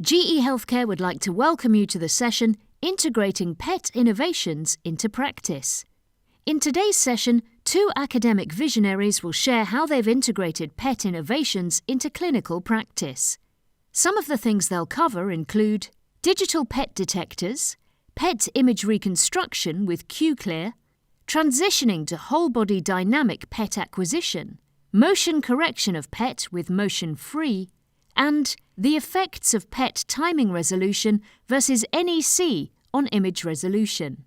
GE Healthcare would like to welcome you to the session Integrating Pet Innovations into Practice. In today's session, two academic visionaries will share how they've integrated pet innovations into clinical practice. Some of the things they'll cover include digital pet detectors, pet image reconstruction with QClear, transitioning to whole-body dynamic pet acquisition, motion correction of pet with motion-free, and the effects of pet timing resolution versus NEC on image resolution.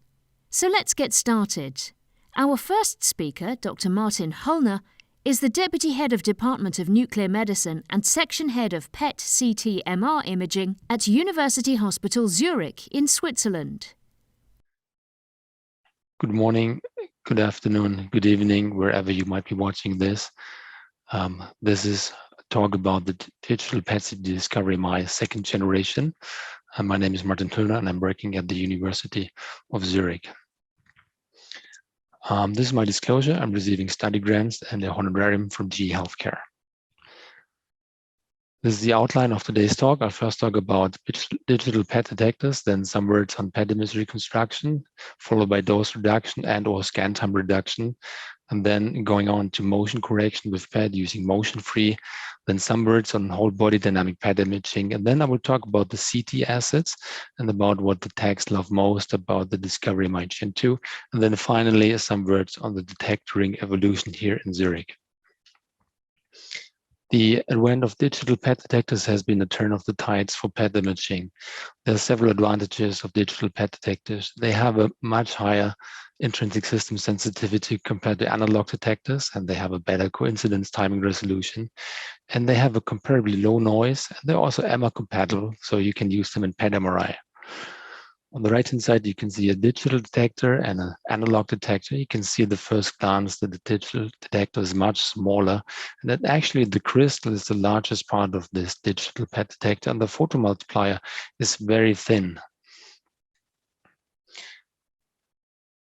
So let's get started. Our first speaker, Dr. Martin Hüllner, is the Deputy Head of Department of Nuclear Medicine and Section Head of PET CT/MR Imaging at University Hospital Zurich in Switzerland. Good morning, good afternoon, good evening, wherever you might be watching this. This is a talk about the digital PET CT discovery, my second generation. My name is Martin Hüllner and I'm working at the University of Zurich. This is my disclosure. I'm receiving study grants and a honorarium from GE Healthcare. This is the outline of today's talk. I'll first talk about digital PET detectors, then some words on PET image reconstruction, followed by dose reduction and/or scan time reduction, and then going on to motion correction with PET using motion-free, then some words on whole body dynamic PET imaging, and then I will talk about the CT assets and about what the techs love most about the discovery MI-Gen2, and then finally some words on the detectoring evolution here in Zurich. The advent of digital PET detectors has been a turn of the tides for PET imaging. There are several advantages of digital PET detectors. They have a much higher intrinsic system sensitivity compared to analog detectors, and they have a better coincidence timing resolution, and they have a comparably low noise, and they're also MR compatible, so you can use them in PET MRI. On the right-hand side, you can see a digital detector and an analog detector. You can see at the first glance that the digital detector is much smaller, and that actually the crystal is the largest part of this digital PET detector, and the photomultiplier is very thin.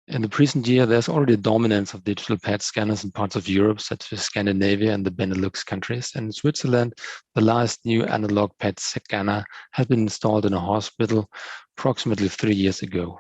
In the present year, there's already a dominance of digital PET scanners in parts of Europe, such as Scandinavia and the Benelux countries. And in Switzerland, the last new analog PET scanner has been installed in a hospital approximately 3 years ago.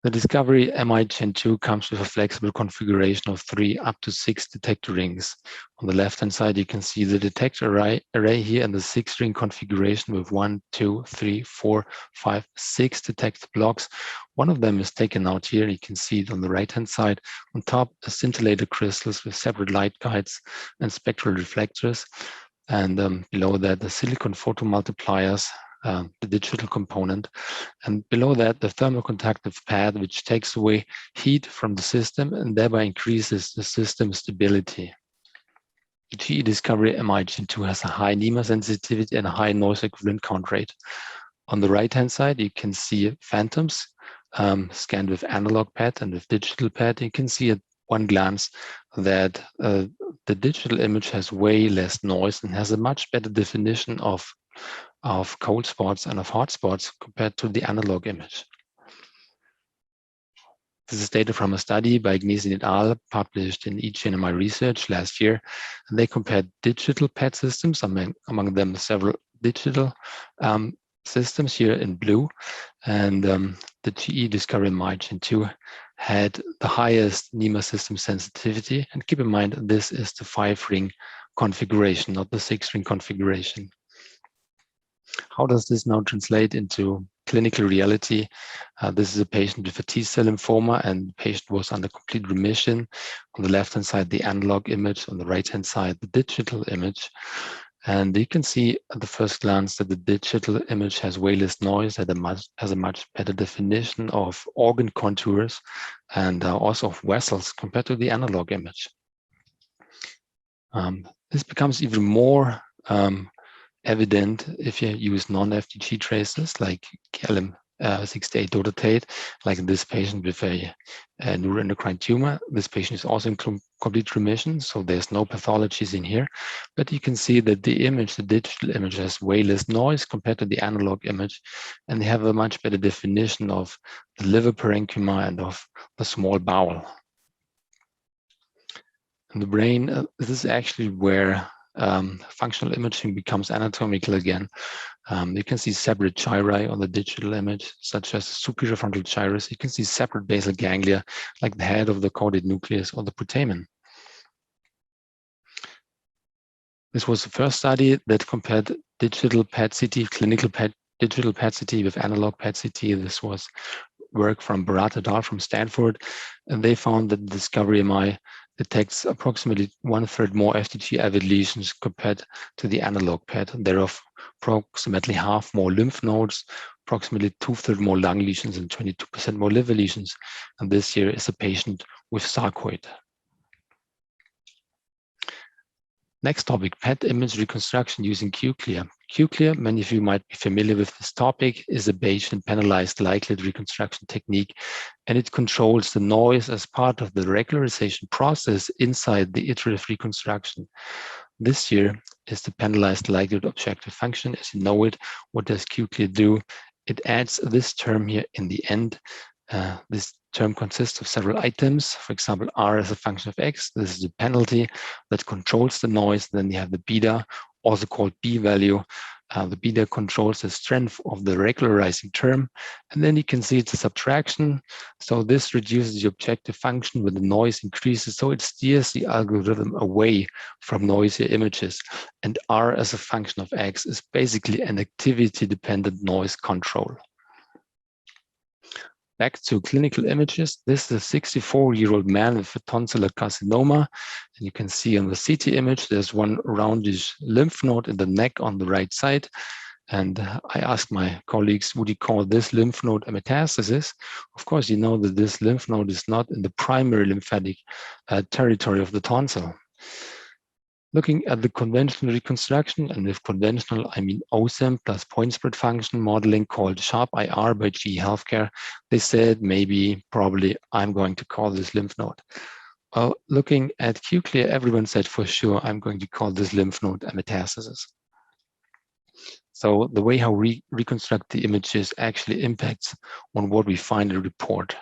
The discovery MI-Gen2 comes with a flexible configuration of 3 up to 6 detector rings. On the left-hand side, you can see the detector array here in the 6-ring configuration with 1, 2, 3, 4, 5, 6 detector blocks. One of them is taken out here. You can see it on the right-hand side. On top, the scintillator crystals with separate light guides and spectral reflectors. And below that, the silicon photomultipliers, the digital component, and below that the thermoconductive pad, which takes away heat from the system and thereby increases the system stability. The GE Discovery MI-Gen2 has a high NEMA sensitivity and a high noise equivalent count rate. On the right-hand side, you can see phantoms scanned with analog PET and with digital PET. You can see at one glance that the digital image has way less noise and has a much better definition of cold spots and of hot spots compared to the analog image. This is data from a study by Kinahan et al. Published in EANM Research last year, and they compared digital PET systems, among them several digital systems here in blue, and the GE Discovery MI-Gen2 had the highest NEMA system sensitivity, and keep in mind this is the 5-ring configuration, not the 6-ring configuration. How does this now translate into clinical reality? This is a patient with a T-cell lymphoma, and the patient was under complete remission. On the left-hand side, the analog image. On the right-hand side, the digital image. And you can see at the first glance that the digital image has way less noise, has a much better definition of organ contours and also of vessels compared to the analog image. This becomes even more evident if you use non-FDG traces like gallium-68 dotatate, like in this patient with a neuroendocrine tumor. This patient is also in complete remission, so there's no pathologies in here. But you can see that the image, the digital image, has way less noise compared to the analog image, and they have a much better definition of the liver parenchyma and of the small bowel. In the brain, this is actually where functional imaging becomes anatomical again. You can see separate gyri on the digital image, such as the superior frontal gyrus. You can see separate basal ganglia, like the head of the caudate nucleus or the putamen. This was the first study that compared digital PET-CT, digital PET-CT with analog PET-CT. This was work from Bharat et al. From Stanford, and they found that the Discovery MI detects approximately 1/3 more FDG-avid lesions compared to the analog PET. Thereof, approximately half more lymph nodes, approximately 2/3 more lung lesions, and 22% more liver lesions. And this here is a patient with sarcoid. Next topic, PET image reconstruction using QClear. QClear, many of you might be familiar with this topic, is a Bayesian and penalized likelihood reconstruction technique, and it controls the noise as part of the regularization process inside the iterative reconstruction. This here is the penalized likelihood objective function. As you know it, what does QClear do? It adds this term here in the end. This term consists of several items. For example, R as a function of X. This is the penalty that controls the noise. Then you have the beta, also called B value. The beta controls the strength of the regularizing term. And then you can see it's a subtraction. So this reduces the objective function when the noise increases. So it steers the algorithm away from noisy images. And R as a function of X is basically an activity-dependent noise control. Back to clinical images. This is a 64-year-old man with a tonsillar carcinoma. And you can see on the CT image, there's one roundish lymph node in the neck on the right side. And I asked my colleagues, would you call this lymph node a metastasis? Of course, you know that this lymph node is not in the primary lymphatic territory of the tonsil. Looking at the conventional reconstruction, and with conventional, I mean OSEM plus point spread function modeling called Sharp IR by GE Healthcare, they said maybe, probably, I'm going to call this lymph node. Well, looking at QClear, everyone said for sure, I'm going to call this lymph node a metastasis. So the way how we reconstruct the images actually impacts on what we find in the report.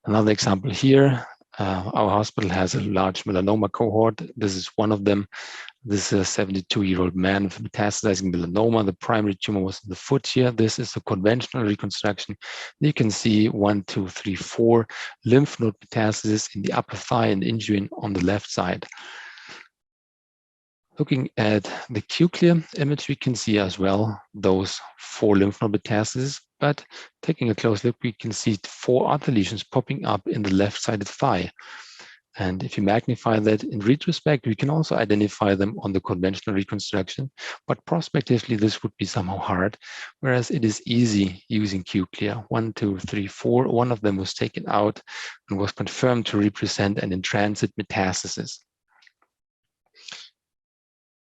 Another example here. Our hospital has a large melanoma cohort. This is one of them. This is a 72-year-old man with metastasizing melanoma. The primary tumor was in the foot here. This is a conventional reconstruction. You can see 1, 2, 3, 4 lymph node metastasis in the upper thigh and injury on the left side. Looking at the QClear image, we can see as well those 4 lymph node metastases, but taking a close look, we can see 4 other lesions popping up in the left-sided thigh. And if you magnify that in retrospect, we can also identify them on the conventional reconstruction, but prospectively, this would be somehow hard, whereas it is easy using QClear. 1, 2, 3, 4, one of them was taken out and was confirmed to represent an in-transit metastasis.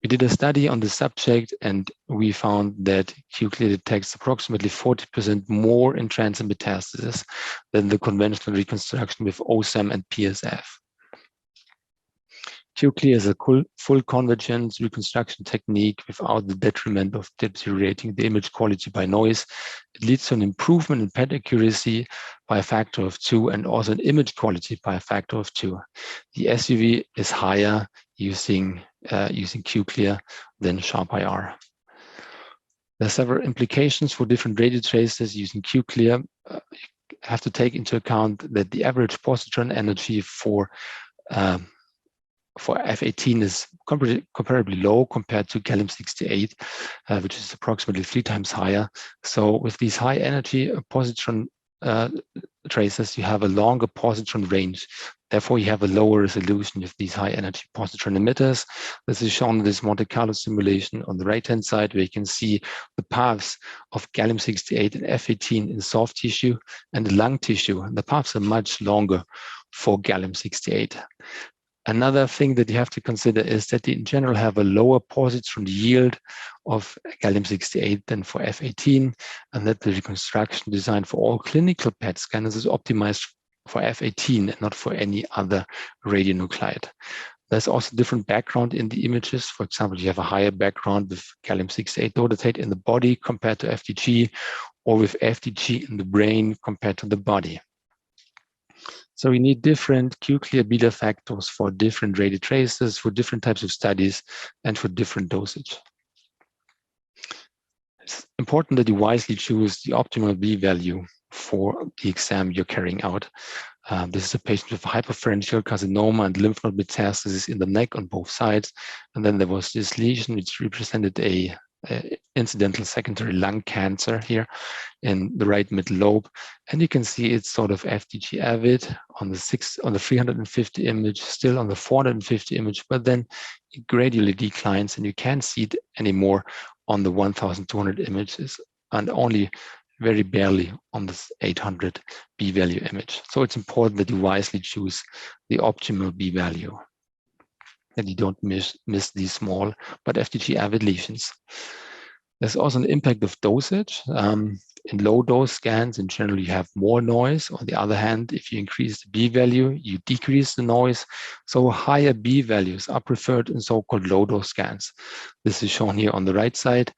We did a study on the subject, and we found that QClear detects approximately 40% more in-transit metastasis than the conventional reconstruction with OSEM and PSF. QClear is a full convergence reconstruction technique without the detriment of deteriorating the image quality by noise. It leads to an improvement in PET accuracy by a factor of 2 and also an image quality by a factor of 2. The SUV is higher using QClear than Sharp IR. There are several implications for different radio traces using QClear. You have to take into account that the average positron energy for F18 is comparably low compared to gallium-68, which is approximately 3 times higher. So with these high energy positron traces, you have a longer positron range. Therefore, you have a lower resolution with these high energy positron emitters. This is shown in this Monte Carlo simulation on the right-hand side, where you can see the paths of gallium-68 and F18 in soft tissue and the lung tissue. And the paths are much longer for gallium-68. Another thing that you have to consider is that they in general have a lower positron yield of gallium-68 than for F18, and that the reconstruction design for all clinical PET scanners is optimized for F18 and not for any other radionuclide. There's also different background in the images. For example, you have a higher background with gallium-68 dotatate in the body compared to FDG, or with FDG in the brain compared to the body. So we need different Q-clear beta factors for different radiotraces, for different types of studies, and for different dosage. It's important that you wisely choose the optimal B-value for the exam you're carrying out. This is a patient with hyperpharyngeal carcinoma and lymph node metastasis in the neck on both sides. And then there was this lesion which represented a incidental secondary lung cancer here in the right mid lobe. And you can see it's sort of FDG avid on the 350 image, still on the 450 image, but then it gradually declines and you can't see it anymore on the 1200 images and only very barely on this 800 b-value image. So it's important that you wisely choose the optimal b-value, that you don't miss these small but FDG avid lesions. There's also an impact of dosage. In low dose scans, in general, you have more noise. On the other hand, if you increase the b-value, you decrease the noise. So higher b-values are preferred in so-called low dose scans. This is shown here on the right side.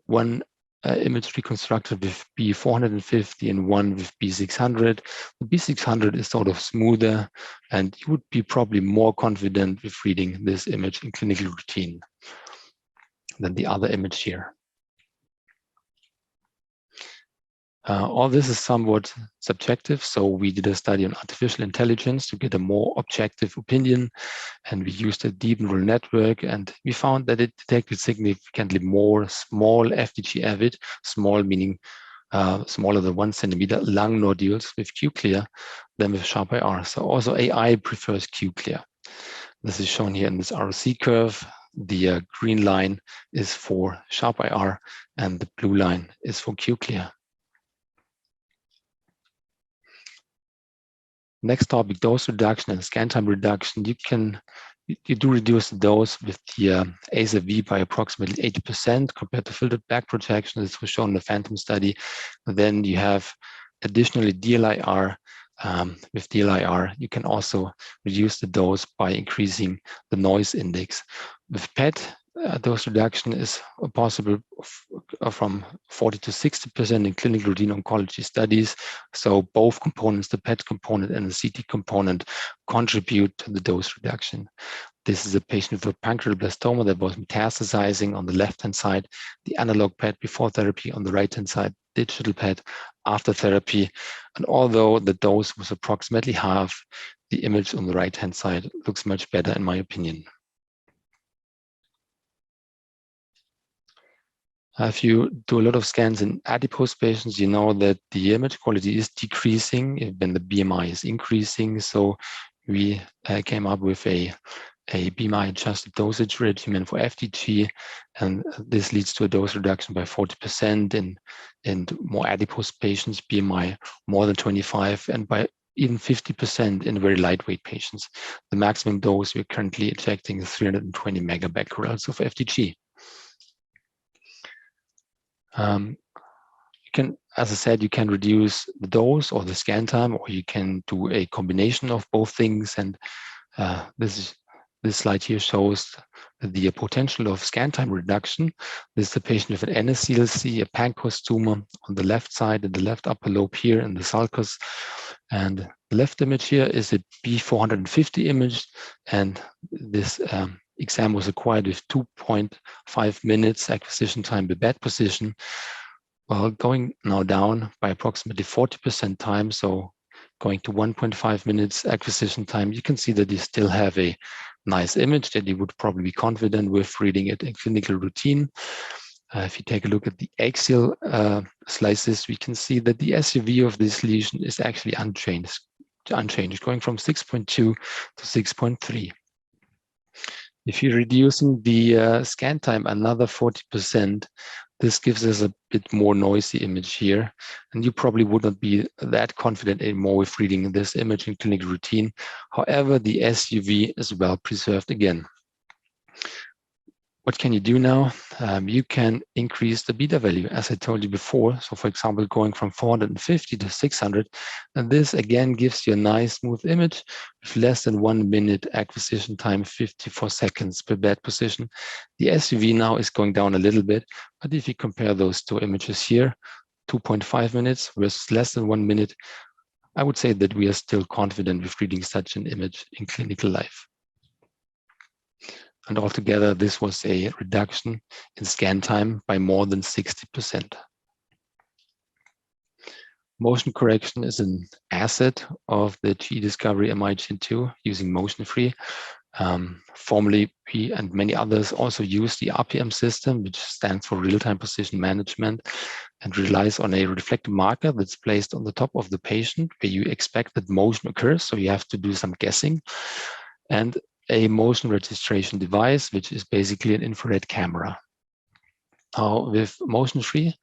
One image reconstructed with B450 and one with B600. The B600 is sort of smoother, and you would be probably more confident with reading this image in clinical routine than the other image here. All this is somewhat subjective, so we did a study on artificial intelligence to get a more objective opinion, and we used a deep neural network, and we found that it detected significantly more small FDG avid, small meaning smaller than 1 centimeter, lung nodules with Q-clear than with sharp IR. So also AI prefers Q-clear. This is shown here in this ROC curve. The green line is for sharp IR, and the blue line is for Q-clear. Next topic, dose reduction and scan time reduction. You do reduce the dose with the ASV by approximately 80% compared to filtered back projection. This was shown in the Phantom study. And then you have additionally DLIR. With DLIR, you can also reduce the dose by increasing the noise index. With PET, dose reduction is possible from 40 to 60% in clinical routine oncology studies. So both components, the PET component and the CT component, contribute to the dose reduction. This is a patient with a pancreatic that was metastasizing on the left-hand side, the analog PET before therapy on the right-hand side, digital PET after therapy. And although the dose was approximately half, the image on the right-hand side looks much better in my opinion. If you do a lot of scans in adipose patients, you know that the image quality is decreasing when the BMI is increasing. So we came up with a BMI adjusted dosage regimen for FDG, and this leads to a dose reduction by 40% in more adipose patients, BMI more than 25, and by even 50% in very lightweight patients. The maximum dose we're currently injecting is 320 megabecquerels of FDG. You can, as I said, you can reduce the dose or the scan time, or you can do a combination of both things. And this slide here shows the potential of scan time reduction. This is a patient with an NSCLC, a pancreas tumor on the left side, in the left upper lobe here in the sulcus. And the left image here is a B450 image, and this exam was acquired with 2.5 minutes acquisition time per bed position. Well, going now down by approximately 40% time, so going to 1.5 minutes acquisition time, you can see that you still have a nice image that you would probably be confident with reading it in clinical routine. If you take a look at the axial slices, we can see that the SUV of this lesion is actually unchanged, going from 6.2 to 6.3. If you're reducing the scan time another 40%, this gives us a bit more noisy image here. And you probably would not be that confident anymore with reading this image in clinical routine. However, the SUV is well preserved again. What can you do now? You can increase the beta value, as I told you before. So for example, going from 450 to 600, and this again gives you a nice smooth image with less than 1 minute acquisition time, 54 seconds per bed position. The SUV now is going down a little bit, but if you compare those two images here, 2.5 minutes versus less than 1 minute, I would say that we are still confident with reading such an image in clinical life. And altogether, this was a reduction in scan time by more than 60%. Motion correction is an asset of the GE Discovery MI-Gen2 using motion-free. Formerly, we and many others also use the RPM system, which stands for real-time position management, and relies on a reflective marker that's placed on the top of the patient where you expect that motion occurs, so you have to do some guessing, and a motion registration device, which is basically an infrared camera. Now, with motion-free,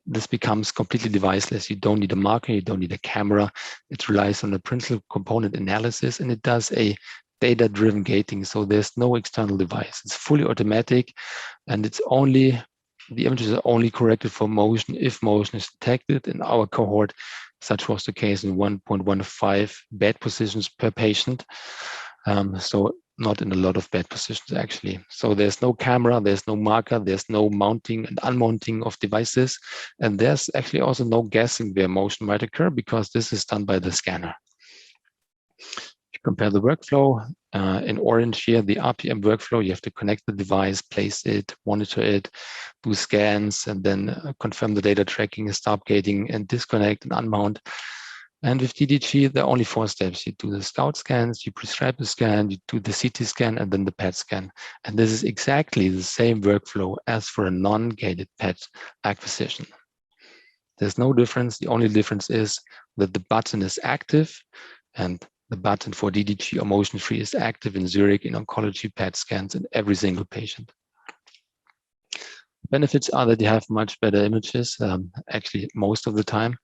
this becomes completely deviceless. You don't need a marker, you don't need a camera. It relies on a principal component analysis, and it does a data-driven gating. So there's no external device. It's fully automatic, and the images are only corrected for motion if motion is detected. In our cohort, such was the case in 1.15 bed positions per patient. So not in a lot of bed positions, actually. So there's no camera, there's no marker, there's no mounting and unmounting of devices. And there's actually also no guessing where motion might occur because this is done by the scanner. If you compare the workflow, in orange here, the RPM workflow, you have to connect the device, place it, monitor it, do scans, and then confirm the data tracking, stop gating, and disconnect and unmount. And with DDG, there are only 4 steps. You do the scout scans, you prescribe the scan, you do the CT scan, and then the PET scan. And this is exactly the same workflow as for a non-gated PET acquisition. There's no difference. The only difference is that the button is active, and the button for DDG or motion-free is active in Zurich in oncology PET scans in every single patient. Benefits are that you have much better images, actually most of the time.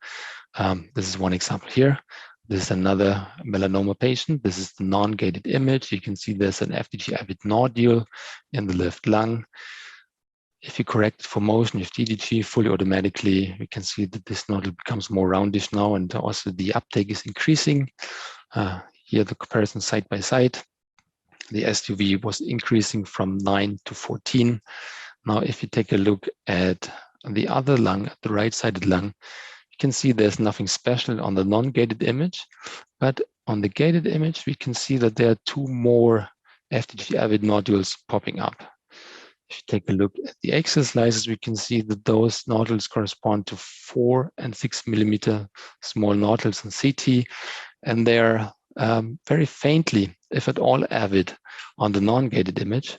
This is one example here. This is another melanoma patient. This is the non-gated image. You can see there's an FDG-avid nodule in the left lung. If you correct for motion with DDG fully automatically, we can see that this nodule becomes more roundish now, and also the uptake is increasing. Here the comparison side by side. The SUV was increasing from 9 to 14. Now, if you take a look at the other lung, the right-sided lung, you can see there's nothing special on the non-gated image, but on the gated image, we can see that there are 2 more FDG-avid nodules popping up. If you take a look at the Excel slices, we can see that those nodules correspond to 4 and 6 millimeter small nodules in CT, and they're very faintly, if at all, avid on the non-gated image.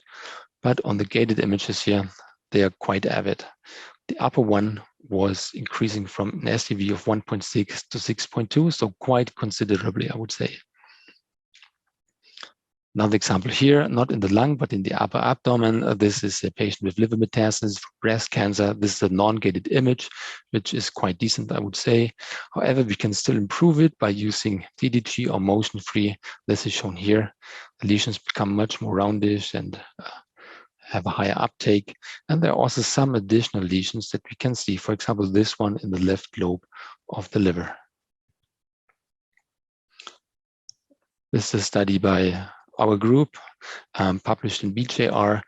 But on the gated images here, they are quite avid. The upper one was increasing from an SUV of 1.6 to 6.2, so quite considerably, I would say. Another example here, not in the lung, but in the upper abdomen. This is a patient with liver metastasis for breast cancer. This is a non-gated image, which is quite decent, I would say. However, we can still improve it by using DDG or motion-free. This is shown here. The lesions become much more roundish and have a higher uptake. And there are also some additional lesions that we can see. For example, this one in the left lobe of the liver. This is a study by our group, published in BJR.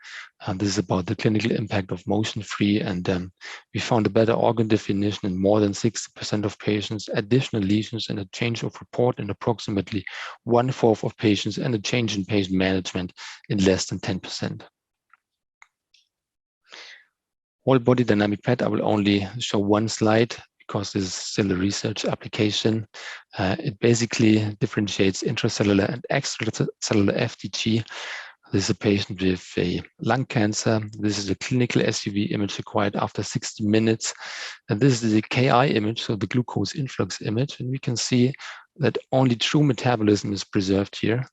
This is about the clinical impact of motion-free, and we found a better organ definition in more than 60% of patients, additional lesions, and a change of report in approximately 1/4 of patients, and a change in patient management in less than 10%. Whole body dynamic PET, I will only show one slide because this is still a research application. It basically differentiates intracellular and extracellular FDG. This is a patient with a lung cancer. This is a clinical SUV image acquired after 60 minutes. And this is the KI image, so the glucose influx image. And we can see that only true metabolism is preserved here.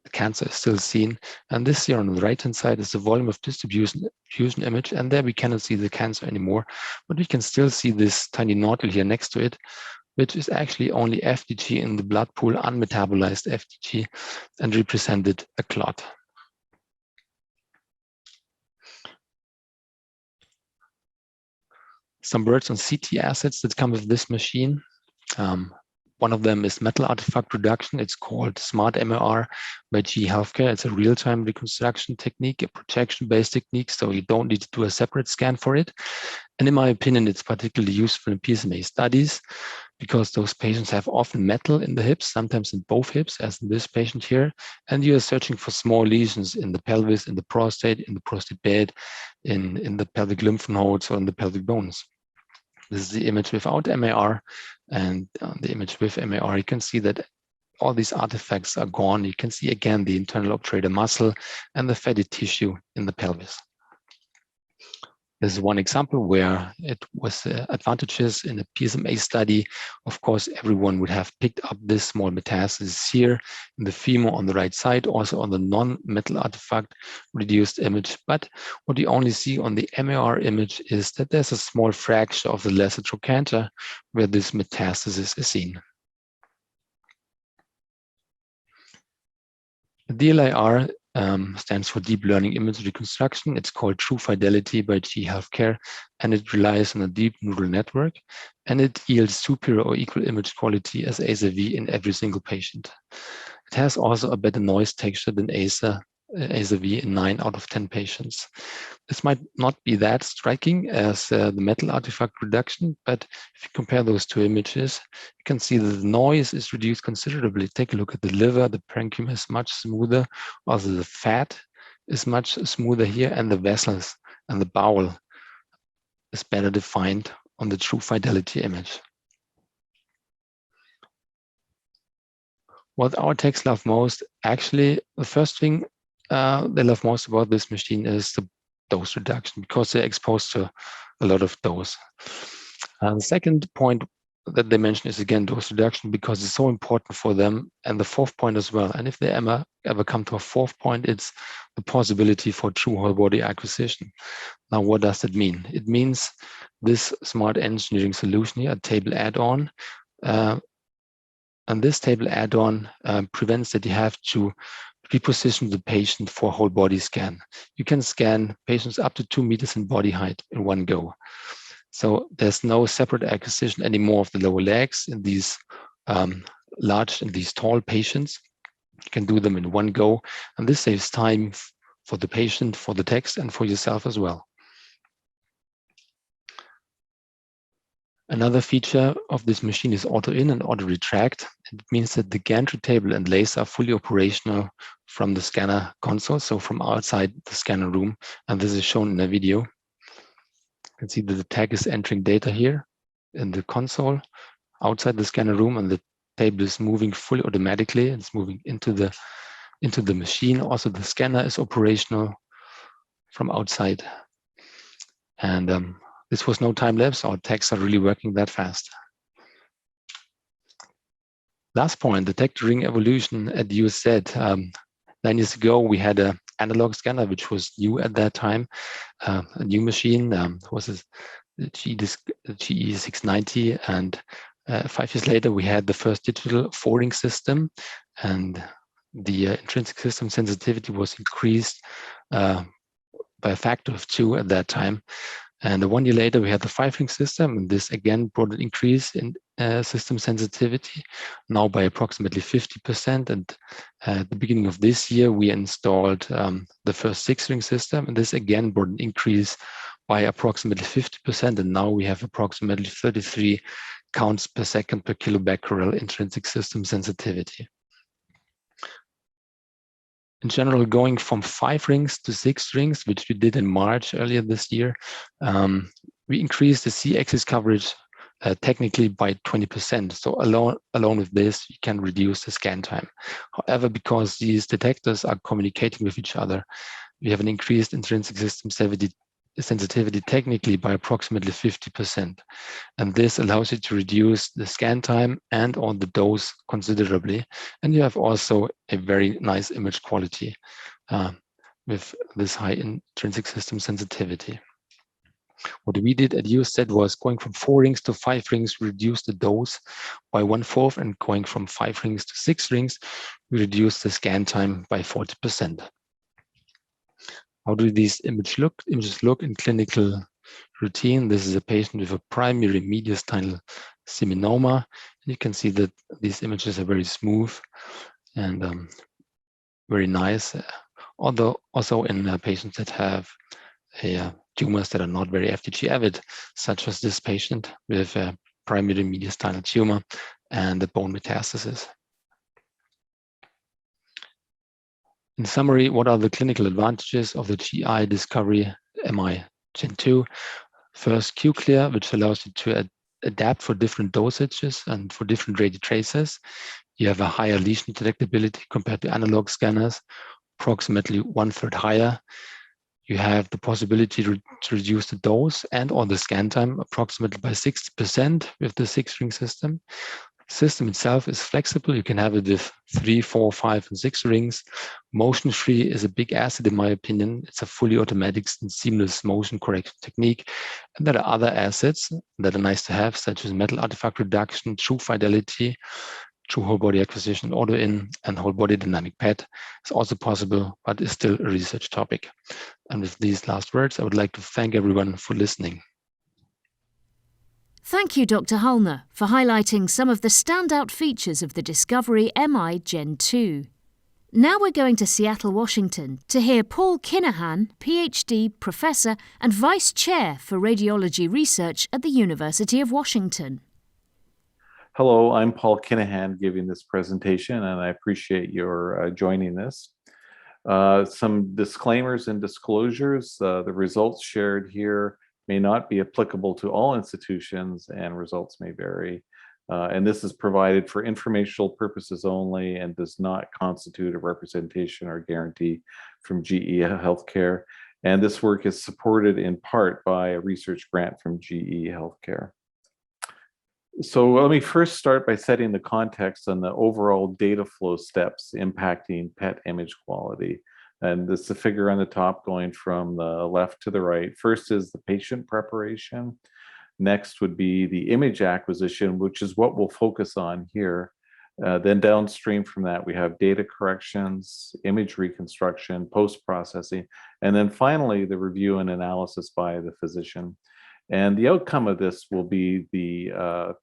The cancer is still seen. And this here on the right-hand side is the volume of distribution image. And there we cannot see the cancer anymore, but we can still see this tiny nodule here next to it, which is actually only FDG in the blood pool, unmetabolized FDG, and represented a clot. Some words on CT assets that come with this machine. One of them is metal artifact reduction. It's called Smart MRR by GE Healthcare. It's a real-time reconstruction technique, a projection-based technique, so you don't need to do a separate scan for it. And in my opinion, it's particularly useful in PSMA studies because those patients have often metal in the hips, sometimes in both hips, as in this patient here. And you are searching for small lesions in the pelvis, in the prostate bed, in the pelvic lymph nodes, or in the pelvic bones. This is the image without MAR, and on the image with MAR, you can see that all these artifacts are gone. You can see again the internal obturator muscle and the fatty tissue in the pelvis. This is one example where it was advantageous in a PSMA study. Of course, everyone would have picked up this small metastasis here in the femur on the right side, also on the non-metal artifact reduced image. But what you only see on the MAR image is that there's a small fracture of the lesser trochanter where this metastasis is seen. DLIR stands for Deep Learning Image Reconstruction. It's called True Fidelity by GE Healthcare, and it relies on a deep neural network, and it yields superior or equal image quality as ASA-V in every single patient. It has also a better noise texture than ASA-V in 9 out of 10 patients. This might not be that striking as the metal artifact reduction, but if you compare those two images, you can see that the noise is reduced considerably. Take a look at the liver. The parenchyma is much smoother. Also, the fat is much smoother here, and the vessels and the bowel is better defined on the True Fidelity image. What our techs love most, actually, the first thing they love most about this machine is the dose reduction, because they're exposed to a lot of dose. The second point that they mention is again dose reduction, because it's so important for them, and the fourth point as well. And if they ever come to a fourth point, it's the possibility for true whole body acquisition. Now, what does it mean? It means this smart engineering solution here, a table add-on, and this table add-on prevents that you have to reposition the patient for a whole body scan. You can scan patients up to 2 meters in body height in one go. So there's no separate acquisition anymore of the lower legs in these large and these tall patients. You can do them in one go, and this saves time for the patient, for the text, and for yourself as well. Another feature of this machine is auto-in and auto-retract. It means that the gantry table and laser are fully operational from the scanner console, so from outside the scanner room, and this is shown in a video. You can see that the tag is entering data here in the console outside the scanner room, and the table is moving fully automatically. It's moving into the machine. Also, the scanner is operational from outside. And this was no time lapse. Our tags are really working that fast. Last point, detector ring evolution at UZ. 9 years ago, we had an analog scanner, which was new at that time, a new machine. Was the GE 690, and 5 years later, we had the first digital 4-ring system, and the intrinsic system sensitivity was increased by a factor of 2 at that time. And 1 year later, we had the 5-ring system, and this again brought an increase in system sensitivity, now by approximately 50%. And at the beginning of this year, we installed the first 6-ring system, and this again brought an increase by approximately 50%. And now we have approximately 33 counts per second per kilobecquerel intrinsic system sensitivity. In general, going from 5 rings to 6 rings, which we did in March earlier this year, we increased the C-axis coverage technically by 20%. So alone with this, you can reduce the scan time. However, because these detectors are communicating with each other, we have an increased intrinsic system sensitivity technically by approximately 50%. And this allows you to reduce the scan time and or the dose considerably. And you have also a very nice image quality with this high intrinsic system sensitivity. What we did at UZ was going from 4 rings to 5 rings, reduce the dose by 1/4, and going from 5 rings to 6 rings, we reduced the scan time by 40%. How do these images look in clinical routine. This is a patient with a primary mediastinal seminoma. You can see that these images are very smooth and very nice. Although also in patients that have tumors that are not very FDG avid, such as this patient with a primary mediastinal tumor and the bone metastasis. In summary, what are the clinical advantages of the GI discovery MI-Gen2? First, Q-Clear, which allows you to adapt for different dosages and for different radiotracers. You have a higher lesion detectability compared to analog scanners, approximately 1/3 higher. You have the possibility to reduce the dose and or the scan time approximately by 60% with the 6-ring system. The system itself is flexible. You can have it with 3, 4, 5, and 6 rings. Motion free is a big asset in my opinion. It's a fully automatic and seamless motion correction technique. And there are other assets that are nice to have, such as metal artifact reduction, true fidelity, true whole body acquisition, auto-in, and whole body dynamic PET is also possible, but is still a research topic. And with these last words, I would like to thank everyone for listening. Thank you, Dr. Hüllner, for highlighting some of the standout features of the Discovery MI-Gen2. Now we're going to Seattle, Washington, to hear Paul Kinahan, PhD, Professor and Vice Chair for Radiology Research at the University of Washington. Hello, I'm Paul Kinahan giving this presentation, and I appreciate your joining this. Some disclaimers and disclosures. The results shared here may not be applicable to all institutions, and results may vary. And this is provided for informational purposes only and does not constitute a representation or guarantee from GE Healthcare. And this work is supported in part by a research grant from GE Healthcare. So let me first start by setting the context on the overall data flow steps impacting PET image quality. And this is the figure on the top going from the left to the right. First is the patient preparation. Next would be the image acquisition, which is what we'll focus on here. Then downstream from that, we have data corrections, image reconstruction, post-processing, and then finally the review and analysis by the physician. And the outcome of this will be the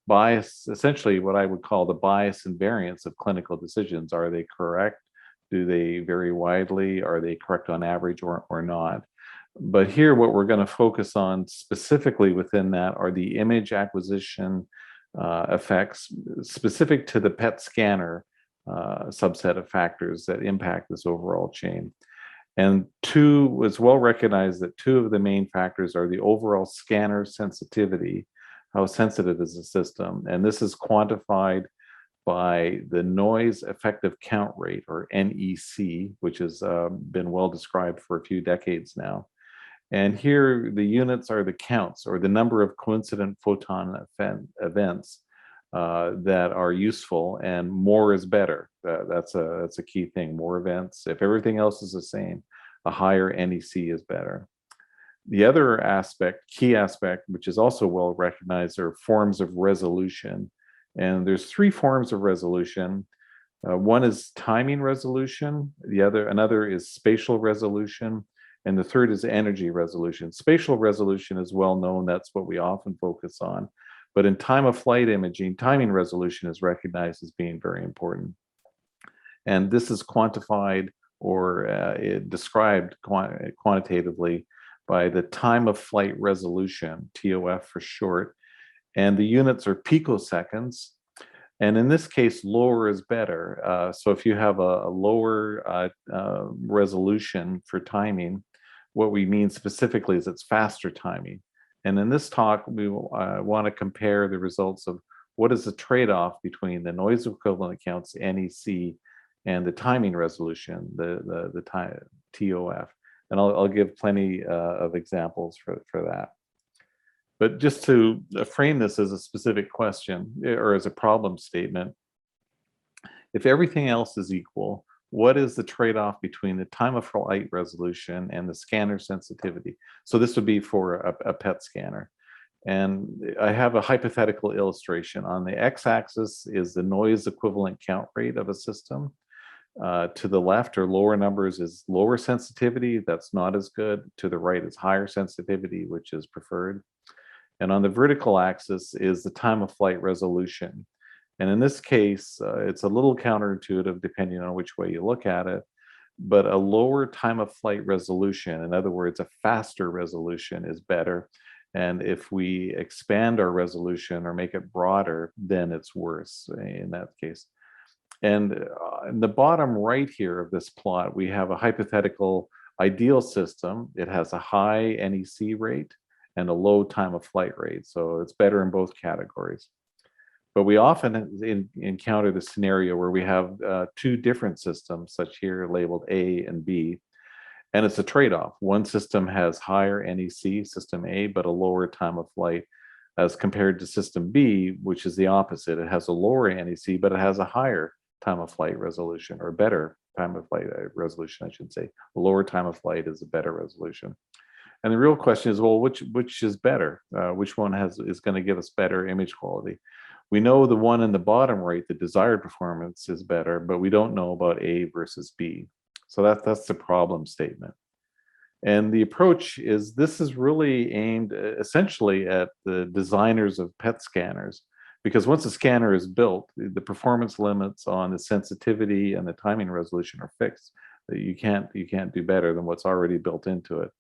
bias, essentially what I would call the bias and variance of clinical decisions. Are they correct? Do they vary widely? Are they correct on average or not? But here, what we're going to focus on specifically within that are the image acquisition effects specific to the PET scanner subset of factors that impact this overall chain. And it's well recognized that two of the main factors are the overall scanner sensitivity, how sensitive is the system, and this is quantified by the noise effective count rate, or NEC, which has been well described for a few decades now. And here the units are the counts, or the number of coincident photon events that are useful, and more is better. That's a key thing, more events. If everything else is the same, a higher NEC is better. The other aspect, key aspect, which is also well recognized, are forms of resolution. And there's 3 forms of resolution. One is timing resolution, another is spatial resolution, and the third is energy resolution. Spatial resolution is well known, that's what we often focus on. But in time of flight imaging, timing resolution is recognized as being very important. And this is quantified or described quantitatively by the time of flight resolution, TOF for short. And the units are picoseconds. And in this case, lower is better. So if you have a lower resolution for timing, what we mean specifically is it's faster timing. And in this talk, we want to compare the results of what is the trade-off between the noise equivalent counts, NEC, and the timing resolution, the time, TOF. And I'll give plenty of examples for that. But just to frame this as a specific question or as a problem statement, if everything else is equal, what is the trade-off between the time of flight resolution and the scanner sensitivity? So this would be for a PET scanner. And I have a hypothetical illustration. On the x-axis is the noise equivalent count rate of a system. To the left or lower numbers is lower sensitivity. That's not as good. To the right is higher sensitivity, which is preferred. And on the vertical axis is the time of flight resolution. And in this case, it's a little counterintuitive depending on which way you look at it, but a lower time of flight resolution, in other words, a faster resolution is better. And if we expand our resolution or make it broader, then it's worse in that case. And in the bottom right here of this plot, we have a hypothetical ideal system. It has a high NEC rate and a low time of flight rate. So it's better in both categories. But we often encounter the scenario where we have two different systems, such here labeled A and B, and it's a trade-off. One system has higher NEC, system A, but a lower time of flight as compared to system B, which is the opposite. It has a lower NEC, but it has a higher time of flight resolution, or better time of flight resolution, I should say. A lower time of flight is a better resolution. And the real question is, well, which is better? Which one is going to give us better image quality? We know the one in the bottom right, the desired performance, is better, but we don't know about A versus B. So that's the problem statement. And the approach is, this is really aimed essentially at the designers of PET scanners, because once a scanner is built, the performance limits on the sensitivity and the timing resolution are fixed. You can't do better than what's already built into it.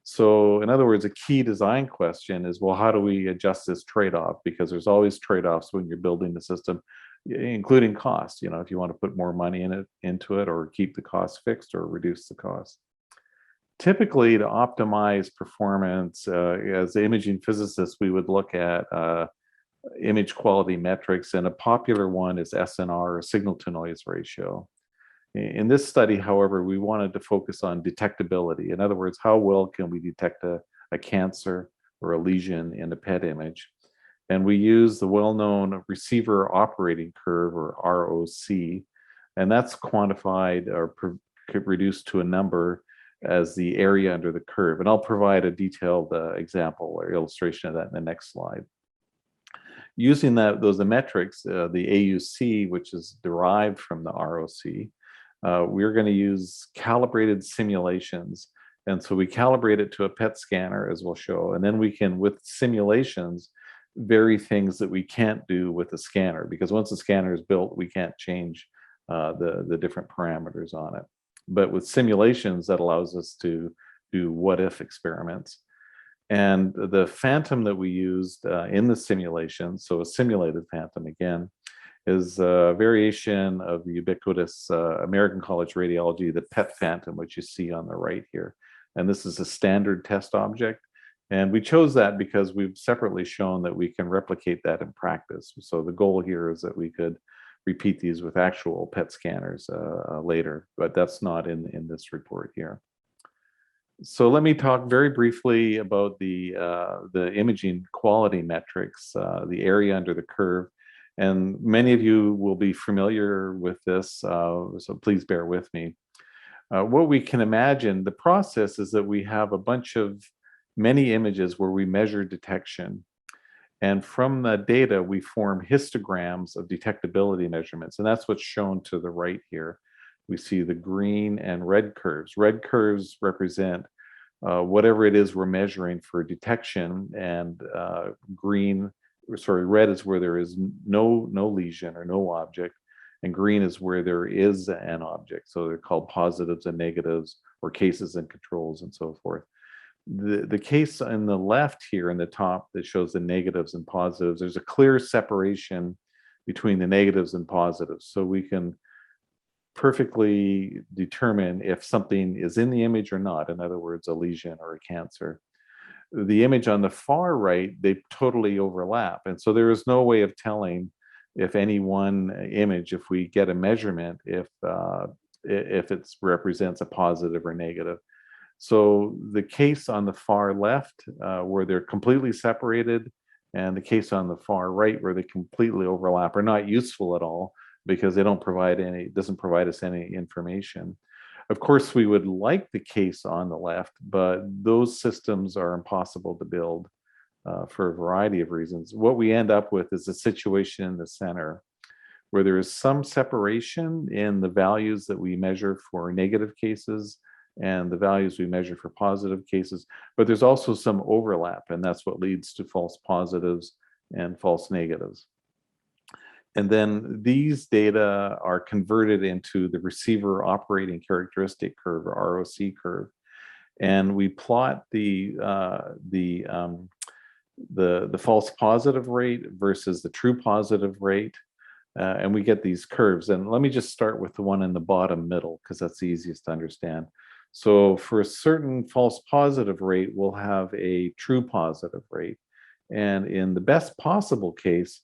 So in other words, a key design question is, well, how do we adjust this trade-off? Because there's always trade-offs when you're building the system, including cost. If you want to put more money into it, or keep the cost fixed, or reduce the cost. Typically, to optimize performance, as imaging physicists, we would look at image quality metrics, and a popular one is SNR, or signal to noise ratio. In this study, however, we wanted to focus on detectability. In other words, how well can we detect a cancer or a lesion in a PET image? And we use the well-known receiver operating curve, or ROC, and that's quantified or reduced to a number as the area under the curve. And I'll provide a detailed example or illustration of that in the next slide. Using those metrics, the AUC, which is derived from the ROC, we're going to use calibrated simulations. And so we calibrate it to a PET scanner, as we'll show. And then we can, with simulations, vary things that we can't do with the scanner, because once the scanner is built, we can't change the different parameters on it. But with simulations, that allows us to do what-if experiments. And the phantom that we used in the simulation, so a simulated phantom again, is a variation of the ubiquitous American College Radiology, the PET phantom, which you see on the right here. And this is a standard test object. And we chose that because we've separately shown that we can replicate that in practice. So the goal here is that we could repeat these with actual PET scanners later, but that's not in this report here. So let me talk very briefly about the imaging quality metrics, the area under the curve. And many of you will be familiar with this, so please bear with me. What we can imagine, the process is that we have a bunch of many images where we measure detection. And from the data, we form histograms of detectability measurements. And that's what's shown to the right here. We see the green and red curves. Red curves represent whatever it is we're measuring for detection, and red is where there is no lesion or no object, and green is where there is an object. So they're called positives and negatives, or cases and controls, and so forth. The case on the left here in the top that shows the negatives and positives, there's a clear separation between the negatives and positives. So we can perfectly determine if something is in the image or not. In other words, a lesion or a cancer. The image on the far right, they totally overlap. And so there is no way of telling if any one image, if we get a measurement, if it represents a positive or negative. So the case on the far left, where they're completely separated, and the case on the far right, where they completely overlap, are not useful at all, because they doesn't provide us any information. Of course, we would like the case on the left, but those systems are impossible to build for a variety of reasons. What we end up with is a situation in the center where there is some separation in the values that we measure for negative cases and the values we measure for positive cases, but there's also some overlap, and that's what leads to false positives and false negatives. And then these data are converted into the receiver operating characteristic curve, or ROC curve, and we plot the false positive rate versus the true positive rate, and we get these curves. And let me just start with the one in the bottom middle, because that's the easiest to understand. So for a certain false positive rate, we'll have a true positive rate. And in the best possible case,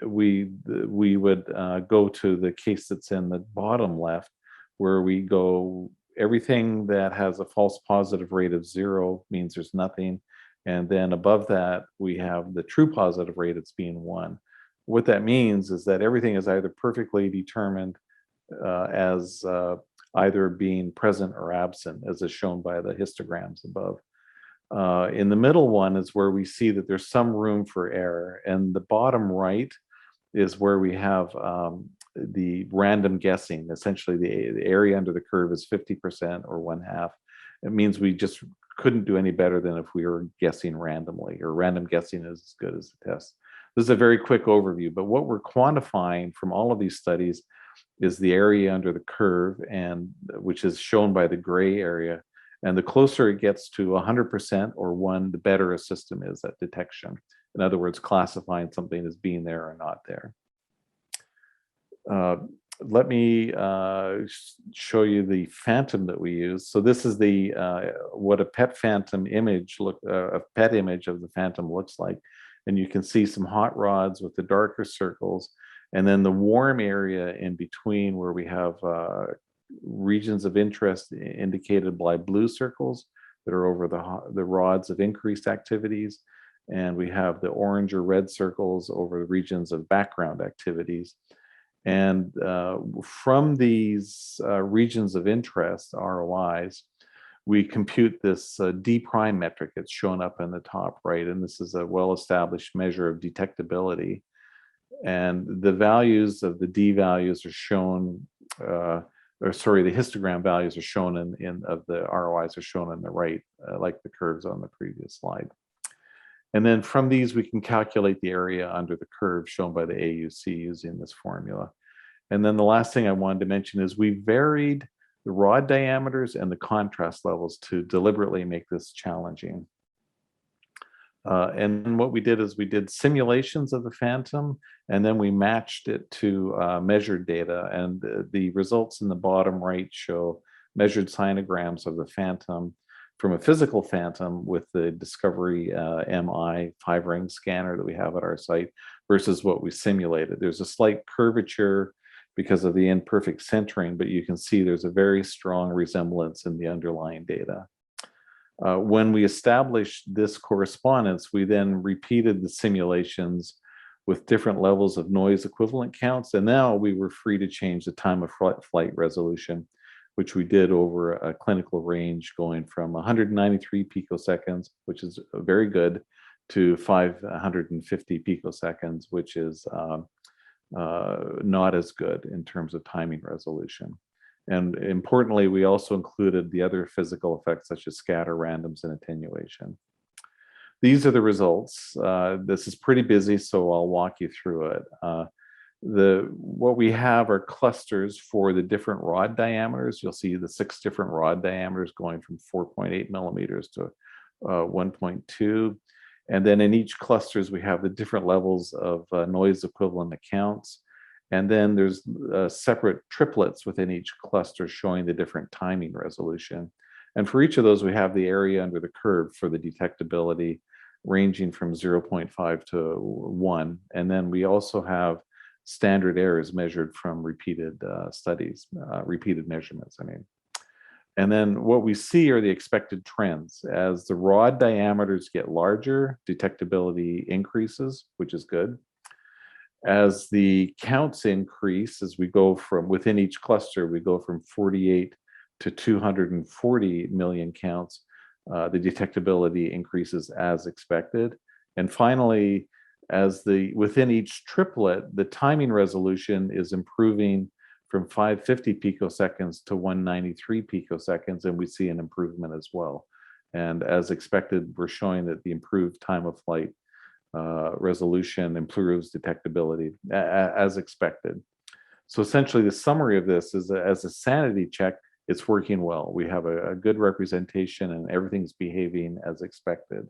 we would go to the case that's in the bottom left, where we go, everything that has a false positive rate of 0 means there's nothing. And then above that, we have the true positive rate as being 1. What that means is that everything is either perfectly determined as either being present or absent, as is shown by the histograms above. In the middle one is where we see that there's some room for error, and the bottom right is where we have the random guessing. Essentially, the area under the curve is 50% or 1/2. It means we just couldn't do any better than if we were guessing randomly, or random guessing is as good as the test. This is a very quick overview, but what we're quantifying from all of these studies is the area under the curve, and which is shown by the gray area. And the closer it gets to 100% or 1, the better a system is at detection. In other words, classifying something as being there or not there. Let me show you the phantom that we use. So this is the what a PET phantom image a PET image of the phantom looks like, and you can see some hot rods with the darker circles, and then the warm area in between, where we have regions of interest indicated by blue circles that are over the rods of increased activities, and we have the orange or red circles over the regions of background activities. And from these regions of interest, ROIs, we compute this D prime metric. It's shown up in the top right, and this is a well-established measure of detectability. And the values of the D values are shown, the histogram values are shown of the ROIs are shown on the right, like the curves on the previous slide. And then from these, we can calculate the area under the curve shown by the AUC using this formula. And then the last thing I wanted to mention is we varied the rod diameters and the contrast levels to deliberately make this challenging. And what we did is we did simulations of the phantom, and then we matched it to measured data. And the results in the bottom right show measured sinograms of the phantom from a physical phantom with the Discovery MI 5-ring scanner that we have at our site versus what we simulated. There's a slight curvature because of the imperfect centering, but you can see there's a very strong resemblance in the underlying data. When we established this correspondence, we then repeated the simulations with different levels of noise equivalent counts, and now we were free to change the time of flight resolution, which we did over a clinical range going from 193 picoseconds, which is very good, to 550 picoseconds, which is not as good in terms of timing resolution. And importantly, we also included the other physical effects such as scatter, randoms, and attenuation. These are the results. This is pretty busy, so I'll walk you through it. What we have are clusters for the different rod diameters. You'll see the 6 different rod diameters going from 4.8 millimeters to 1.2. And then in each clusters, we have the different levels of noise equivalent accounts. And then there's separate triplets within each cluster showing the different timing resolution. And for each of those, we have the area under the curve for the detectability ranging from 0.5 to 1. And then we also have standard errors measured from repeated repeated measurements, I mean. And then what we see are the expected trends. As the rod diameters get larger, detectability increases, which is good. As the counts increase, as we go from within each cluster, we go from 48 to 240 million counts, the detectability increases as expected. And finally, within each triplet, the timing resolution is improving from 550 picoseconds to 193 picoseconds, and we see an improvement as well. And as expected, we're showing that the improved time of flight resolution improves detectability as expected. So essentially, the summary of this is that as a sanity check, it's working well. We have a good representation and everything's behaving as expected.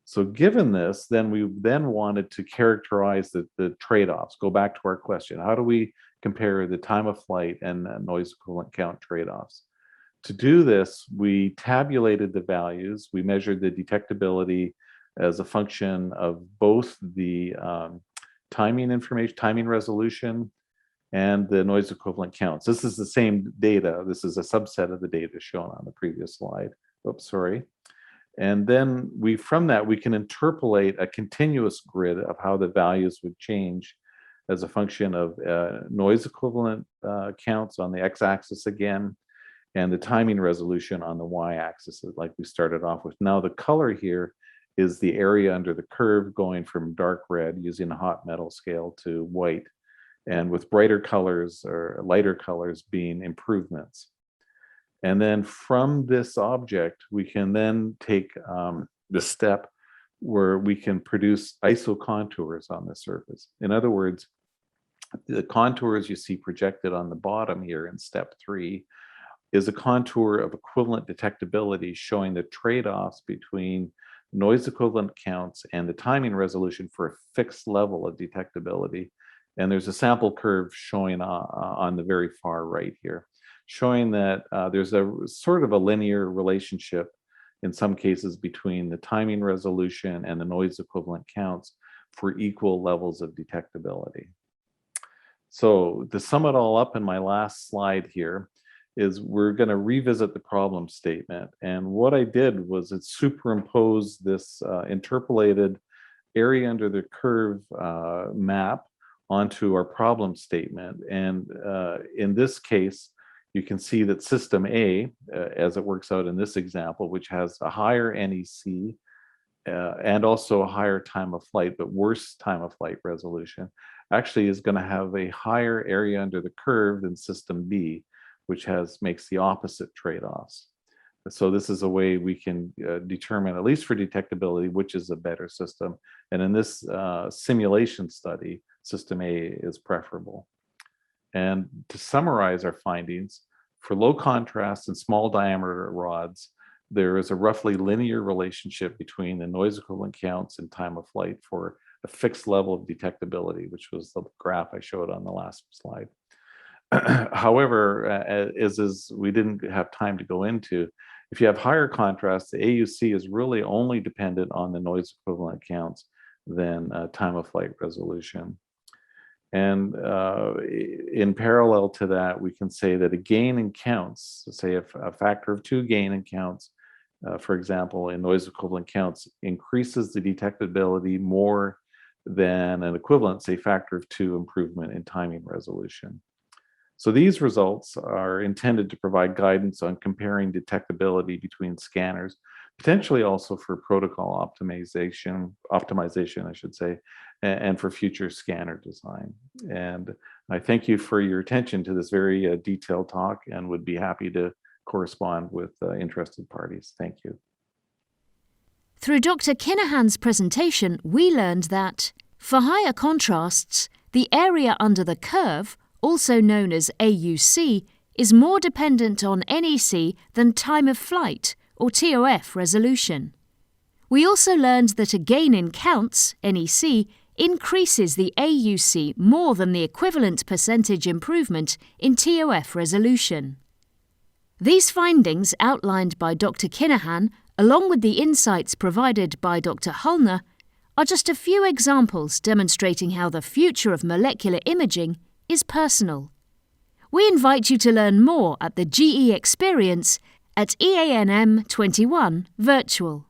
So given this, then we wanted to characterize the trade-offs. Go back to our question. How do we compare the time of flight and noise equivalent count trade-offs? To do this, we tabulated the values. We measured the detectability as a function of both the timing information, timing resolution, and the noise equivalent counts. This is the same data. This is a subset of the data shown on the previous slide. Oops, sorry. And then from that, we can interpolate a continuous grid of how the values would change as a function of noise equivalent counts on the x-axis again, and the timing resolution on the y-axis, like we started off with. Now the color here is the area under the curve going from dark red using a hot metal scale to white, and with brighter colors or lighter colors being improvements. And then from this object, we can then take the step where we can produce isocontours on the surface. In other words, the contours you see projected on the bottom here in step 3 is a contour of equivalent detectability showing the trade-offs between noise equivalent counts and the timing resolution for a fixed level of detectability. And there's a sample curve showing on the very far right here, showing that there's a sort of a linear relationship in some cases between the timing resolution and the noise equivalent counts for equal levels of detectability. So to sum it all up in my last slide here is we're going to revisit the problem statement. And what I did was it superimposed this interpolated area under the curve map onto our problem statement. And in this case, you can see that system A, as it works out in this example, which has a higher NEC and also a higher time of flight, but worse time of flight resolution, actually is going to have a higher area under the curve than system B, which makes the opposite trade-offs. So this is a way we can determine, at least for detectability, which is a better system. And in this simulation study, system A is preferable. And to summarize our findings, for low contrast and small diameter rods, there is a roughly linear relationship between the noise equivalent counts and time of flight for a fixed level of detectability, which was the graph I showed on the last slide. However, as we didn't have time to go into, if you have higher contrast, the AUC is really only dependent on the noise equivalent counts than time of flight resolution. And in parallel to that, we can say that a gain in counts, say a factor of 2 gain in counts, for example, in noise equivalent counts, increases the detectability more than an equivalent, say, factor of 2 improvement in timing resolution. So these results are intended to provide guidance on comparing detectability between scanners, potentially also for protocol optimization, I should say, and for future scanner design. And I thank you for your attention to this very detailed talk and would be happy to correspond with interested parties. Thank you. Through Dr. Kinahan's presentation, we learned that, for higher contrasts, the area under the curve, also known as AUC, is more dependent on NEC than time of flight, or TOF, resolution. We also learned that a gain in counts, NEC, increases the AUC more than the equivalent percentage improvement in TOF resolution. These findings, outlined by Dr. Kinahan, along with the insights provided by Dr. Hüllner, are just a few examples demonstrating how the future of molecular imaging is personal. We invite you to learn more at the GE Experience at EANM’21 Virtual.